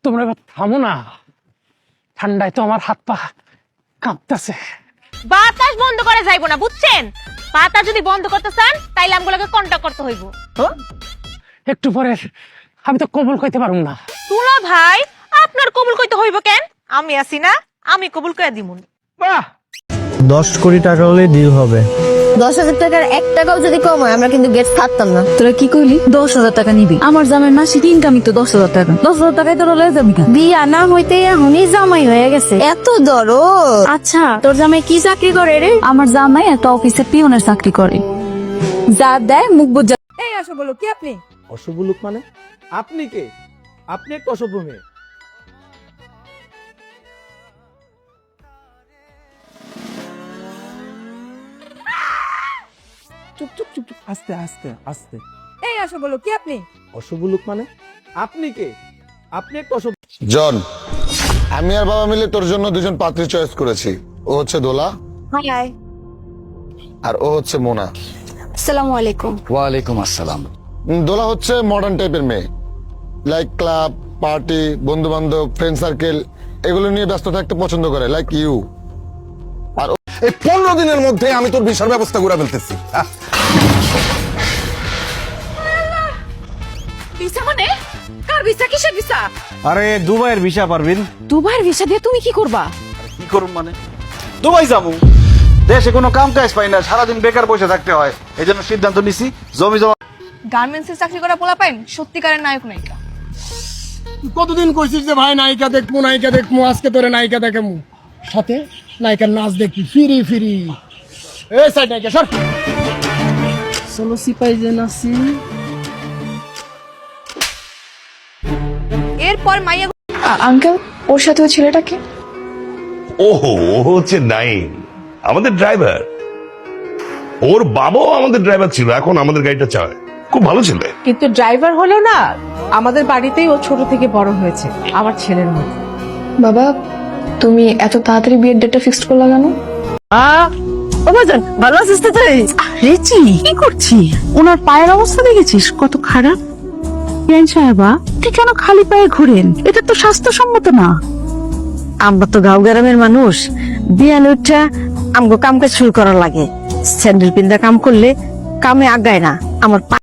তোমরা এবার থামো না, ঠান্ডায় তো আমার হাত পা কাঁপতেছে। বাতাস বন্ধ করে যাইবো না, বুঝছেন? বাতাস যদি বন্ধ করতে চান তাইলে আমগুলোকে কন্টাক্ট করতে হইব। একটু পরে আমি তো কবুল কইতে পারবো না। তুলা ভাই, আপনার কবুল কইতে হইব কেন? আমি আছি না, আমি কবুল করে দিমুন। বাহ, 10 কোটি টাকা হলে ডিল হবে। 10,000 টাকার 1 টাকাও যদি কম হয় আমরা কিন্তু গেট ছাড়তাম না। তোরা কি কইলি 10,000 টাকা নিবি? আমার জামাই মাসিক ইনকামই তো 10,000 টাকা। 10,000 টাকায় তোরা লয়ে যাবি কেন? বিয়া না হইতে এখনই জামাই হয়ে গেছে, এত দরদ। আচ্ছা, তোর জামাই কি চাকরি করে রে? আমার জামাই একটা অফিসে পিয়নের চাকরি করে। যা দেয় মুখ বুঝা। এই আসো বলো, কি আপনি? অশুভ লোক মানে? আপনি কে? আপনি একটা অশুভ মেয়ে। চুপ চুপ চুপ চুপ, আস্তে আস্তে আস্তে। এই আসো বলো, কি আপনি? অশুভ লোক মানে? আপনি কে? আপনি একটা অশুভ। জন, আমি আর বাবা মিলে তোর জন্য দুজন পাত্রী চয়েস করেছি। ও হচ্ছে দোলা হাই, আর ও হচ্ছে মোনা। আসসালামু আলাইকুম। ওয়ালাইকুম আসসালাম। দোলা হচ্ছে মডার্ন টাইপের মেয়ে, লাইক ক্লাব, পার্টি, বন্ধু বান্ধব, ফ্রেন্ড সার্কেল এগুলো নিয়ে ব্যস্ত থাকতে পছন্দ করে, লাইক ইউ। আর এই 15 দিনের মধ্যে আমি তোর ভিসার ব্যবস্থা করে ফেলতেছি। ভিসা মানে? কার ভিসা? কিসের ভিসা? আরে দুবাইয়ের ভিসা পারবিন। দুবাইয়ের ভিসা দিয়ে তুমি কি করবা? কি করুন মানে? দুবাই যাবো। দেশে কোনো কাম কাজ পাই না, সারাদিন বেকার বসে থাকতে হয়। এই জন্য সিদ্ধান্ত নিছি জমি জমা। গার্মেন্টসে চাকরি করা পোলা পাইন সত্যিকারের নায়ক নায়িকা। কতদিন কইছিস যে ভাই নায়িকা দেখবো, নায়িকা দেখবো, আজকে তোরে নায়িকা দেখামু, সাথে নায়িকার নাচ দেখি ফিরি ফিরি। এই সাইড নায়িকা সর। চলো সিপাই যে নাসি। এরপর মাইয়া আঙ্কেল, ওর সাথে ওই ছেলেটাকে? ওহো, ও হচ্ছে নাইম, আমাদের ড্রাইভার। ওর বাবাও আমাদের ড্রাইভার ছিল, এখন আমাদের গাড়িটা চালায়। খুব ভালো ছেলে। কিন্তু ড্রাইভার হলেও না, আমাদের বাড়িতেই ও ছোট থেকে বড় হয়েছে, আমার ছেলের মতো। বাবা, তুমি এত তাড়াতাড়ি বিয়ের ডেটটা ফিক্সড করলা কেন? ভালো আছিস তো তুই? রেচি, কি করছিস? ওনার পায়ের অবস্থা দেখেছিস কত খারাপ? কেন সাহেবা, ঠিক কেন খালি পায়ে ঘুরেন? এটা তো স্বাস্থ্যসম্মত না। আমরা তো গাঁও গ্রামের মানুষ, বিয়ান উঠা আমগো কাম কাজ শুরু করার লাগে। স্যান্ডেল পিন্দা কাম করলে কামে আগায় না। আমার